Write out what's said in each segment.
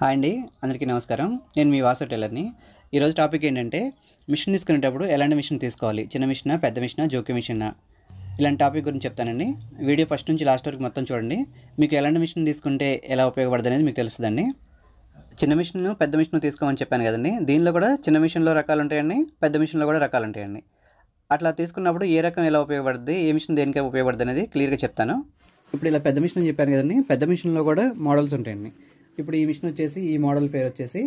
Hi అండి, అందరికీ నమస్కారం. నేను మీ వాసు టైలర్‌ని. ఈరోజు టాపిక్ ఏంటంటే, మిషన్ తీసుకునేటప్పుడు ఎలాంటి మిషన్ తీసుకోవాలి? చిన్న మిషనా, పెద్ద మిషనా, జోకి మిషనా? ఇలాంటి టాపిక్ గురించి చెప్తానండి. వీడియో ఫస్ట్ నుంచి లాస్ట్ వరకు మొత్తం చూడండి. మీకు ఎలాంటి మిషన్ తీసుకుంటే ఎలా ఉపయోగపడుతుందనేది మీకు తెలుస్తుందండి. చిన్న మిషన్, పెద్ద మిషన్ తీసుకోమని చెప్పాను కదండి. దీనిలో కూడా చిన్న మిషన్‌లో రకాలు ఉంటాయండి, పెద్ద మిషన్‌లో కూడా రకాలు ఉంటాయండి. అట్లా తీసుకున్నప్పుడు ఏ రకం ఎలా ఉపయోగపడుద్ది, ఏ మిషన్ దేనికి ఉపయోగపడుతుంది అనేది క్లియర్‌గా చెప్తాను. ఇప్పుడు ఇలా పెద్ద మిషన్ అని చెప్పాను కదండి. పెద్ద మిషన్లో కూడా మోడల్స్ ఉంటాయండి. ఇప్పుడు ఈ మిషన్ వచ్చేసి, ఈ మోడల్ పేరు వచ్చేసి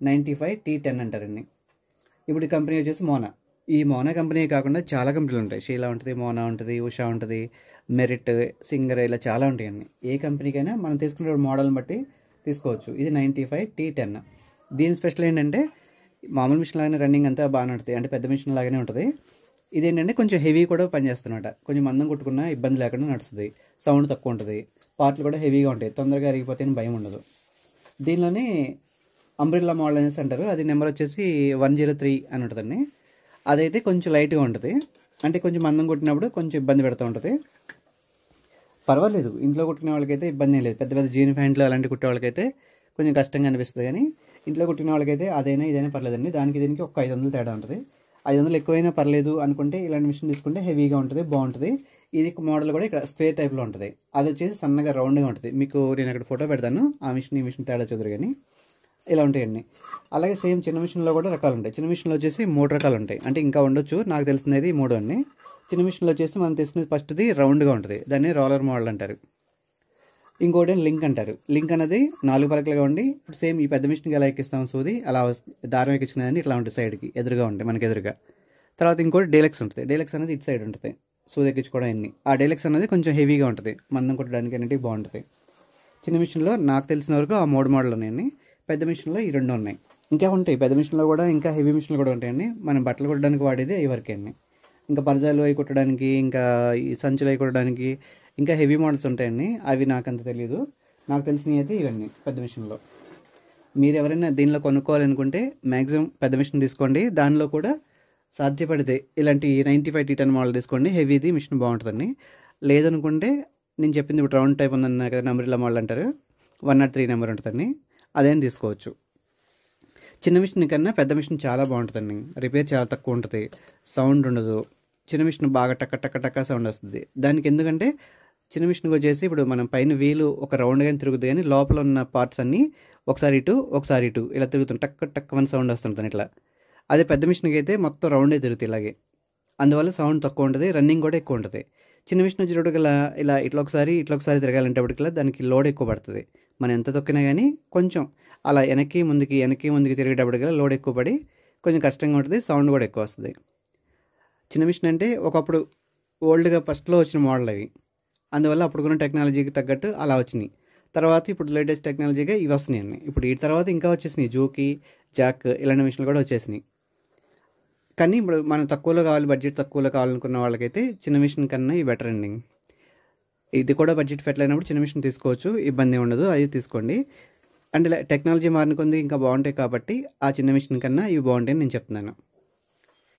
95T10 అంటారండి. ఇప్పుడు ఈ కంపెనీ వచ్చేసి మోనా. ఈ మోనా కంపెనీ కాకుండా చాలా కంపెనీలు ఉంటాయి. షీలా ఉంటుంది, మోనా ఉంటుంది, ఉషా ఉంటుంది, మెరిట్, సింగర్, ఇలా చాలా ఉంటాయండి. ఏ కంపెనీకైనా మనం తీసుకునే మోడల్ని బట్టి తీసుకోవచ్చు. ఇది 95T10. దీని స్పెషల్ ఏంటంటే, మామూలు మిషన్ లాగానే రన్నింగ్ అంతా బాగానే ఉంటుంది, అంటే పెద్ద మిషన్ లాగానే ఉంటుంది. ఇదేంటంటే కొంచెం హెవీ కూడా పనిచేస్తున్నమాట. కొంచెం మందం కొట్టుకున్నా ఇబ్బంది లేకుండా నడుస్తుంది. సౌండ్ తక్కువ ఉంటుంది. పార్ట్లు కూడా హెవీగా ఉంటాయి, తొందరగా అరిగిపోతే భయం ఉండదు. దీనిలోనే అంబ్రెల్లా మోడల్ అనేసి అంటారు. అది నెంబర్ వచ్చేసి 103 అని ఉంటుందండి. అదైతే కొంచెం లైట్గా ఉంటుంది, అంటే కొంచెం మందం కొట్టినప్పుడు కొంచెం ఇబ్బంది పెడుతూ ఉంటుంది. పర్వాలేదు, ఇంట్లో కుట్టుకునే వాళ్ళకైతే ఇబ్బంది లేదు. పెద్ద పెద్ద జీన్ ప్యాంట్లు అలాంటి కుట్టే వాళ్ళకైతే కొంచెం కష్టంగా అనిపిస్తుంది, కానీ ఇంట్లో కుట్టుకునే వాళ్ళకైతే అదైనా ఇదైనా పర్లేదండి. దానికి దీనికి ఒక 500 తేడా ఉంటుంది. 500 ఎక్కువైనా పర్లేదు అనుకుంటే ఇలాంటి మిషన్ తీసుకుంటే హెవీగా ఉంటుంది, బాగుంటుంది. ఇది మోడల్ కూడా ఇక్కడ స్క్వేర్ టైప్లో ఉంటుంది. అది వచ్చేసి సన్నగా రౌండ్గా ఉంటుంది. మీకు నేను అక్కడ ఫోటో పెడతాను, ఆ మిషన్ ఈ మిషన్ తేడా చూద్దరు కానీ ఇలా ఉంటాయండి. అలాగే సేమ్ చిన్న మిషన్లో కూడా రకాలు ఉంటాయి. చిన్న మిషన్లో వచ్చేసి 3 రకాలు ఉంటాయి, అంటే ఇంకా ఉండొచ్చు, నాకు తెలిసినది 3 అండి. చిన్న మిషన్లో వచ్చేసి మనం తీసుకునేది ఫస్ట్ది రౌండ్గా ఉంటుంది, దాన్ని రోలర్ మోడల్ అంటారు. ఇంకోటి లింక్ అంటారు. లింక్ అనేది 4 పలకలుగా ఉండి, ఇప్పుడు సేమ్ ఈ పెద్ద మిషన్కి ఎలా ఎక్కిస్తాం సూది, అలా దారం ఎక్కించుకునేది ఇట్లా ఉంటుంది, సైడ్కి ఎదురుగా ఉంటాయి, మనకి ఎదురుగా. తర్వాత ఇంకోటి డీలక్స్ ఉంటుంది. డీలక్స్ అనేది ఇటు సైడ్ ఉంటుంది, సూది ఎక్కించుకోవడం అన్ని. ఆ డీలక్స్ అనేది కొంచెం హెవీగా ఉంటుంది, మందం కొట్టడానికి అన్నిటికీ బాగుంటుంది. చిన్న మిషన్లో నాకు తెలిసిన వరకు ఆ 3 మోడల్ ఉన్నాయండి. పెద్ద మిషన్లో ఈ 2 ఉన్నాయి. ఇంకా ఉంటాయి పెద్ద మిషన్లో కూడా, ఇంకా హెవీ మిషన్లు కూడా ఉంటాయండి. మనం బట్టలు కుట్టడానికి వాడేది ఈ వరకే అండి. ఇంకా పరజాలు అవి కుట్టడానికి, ఇంకా ఈ సంచులు అవి కుట్టడానికి ఇంకా హెవీ మోడల్స్ ఉంటాయండి. అవి నాకు అంత తెలియదు. నాకు తెలిసినవి అయితే ఇవన్నీ పెద్ద మిషన్లో. మీరు ఎవరైనా దీనిలో కొనుక్కోవాలనుకుంటే మ్యాక్సిమం పెద్ద మిషన్ తీసుకోండి. దానిలో కూడా సాధ్యపడితే ఇలాంటి 95T10 మోడల్ తీసుకోండి, హెవీది మిషన్ బాగుంటుందండి. లేదనుకుంటే నేను చెప్పింది ఇప్పుడు రౌండ్ టైప్ ఉందన్న కదా, అంబ్రెల్లా మోడల్ అంటారు, 103 నెంబర్ ఉంటుందండి, అదేం తీసుకోవచ్చు. చిన్న మిషన్ కన్నా పెద్ద మిషన్ చాలా బాగుంటుందండి. రిపేర్ చాలా తక్కువ ఉంటుంది, సౌండ్ ఉండదు. చిన్న మిషన్ బాగా టక్క టక్క టక్క సౌండ్ వస్తుంది దానికి. ఎందుకంటే చిన్న మిషన్కి వచ్చేసి ఇప్పుడు మనం పైన వీలు ఒక రౌండ్గానే తిరుగుతుంది, కానీ లోపల ఉన్న పార్ట్స్ అన్నీ ఒకసారి ఇటు ఒకసారి ఇటు ఇలా తిరుగుతుంది, టక్ టక్ వన్ సౌండ్ వస్తుంటుంది ఇట్లా. అదే పెద్ద మిషన్కి అయితే మొత్తం రౌండే తిరుగుతుంది ఇలాగే. అందువల్ల సౌండ్ తక్కువ ఉంటుంది, రన్నింగ్ కూడా ఎక్కువ ఉంటుంది. చిన్న మిషన్ వచ్చేటప్పటికి ఇలా ఇట్లా ఒకసారి తిరగాలంటేప్పటికల్లా దానికి లోడ్ ఎక్కువ పడుతుంది. మనం ఎంత తొక్కినా కానీ కొంచెం అలా వెనక్కి ముందుకి తిరిగేటప్పటికల్లా లోడ్ ఎక్కువ పడి కొంచెం కష్టంగా ఉంటుంది, సౌండ్ కూడా ఎక్కువ వస్తుంది. చిన్న మిషన్ అంటే ఒకప్పుడు ఓల్డ్గా ఫస్ట్లో వచ్చిన మోడల్ అవి, అందువల్ల అప్పుడున్న టెక్నాలజీకి తగ్గట్టు అలా వచ్చినాయి. తర్వాత ఇప్పుడు లేటెస్ట్ టెక్నాలజీగా ఇవి వస్తున్నాయండి. ఇప్పుడు వీటి తర్వాత ఇంకా వచ్చేసినాయి జోకి, జాక్, ఇలాంటి మిషన్లు కూడా వచ్చేసినాయి. కానీ ఇప్పుడు మనం తక్కువలో కావాలి, బడ్జెట్ తక్కువలో కావాలనుకున్న వాళ్ళకైతే చిన్న మిషన్ కన్నా ఇవి బెటర్ అండి. ఇది కూడా బడ్జెట్ పెట్టలేనప్పుడు చిన్న మిషన్ తీసుకోవచ్చు, ఇబ్బంది ఉండదు, అది తీసుకోండి. అంటే టెక్నాలజీ మారిన కొంది ఇంకా బాగుంటాయి కాబట్టి ఆ చిన్న మిషన్ కన్నా ఇవి బాగుంటాయని నేను చెప్తున్నాను.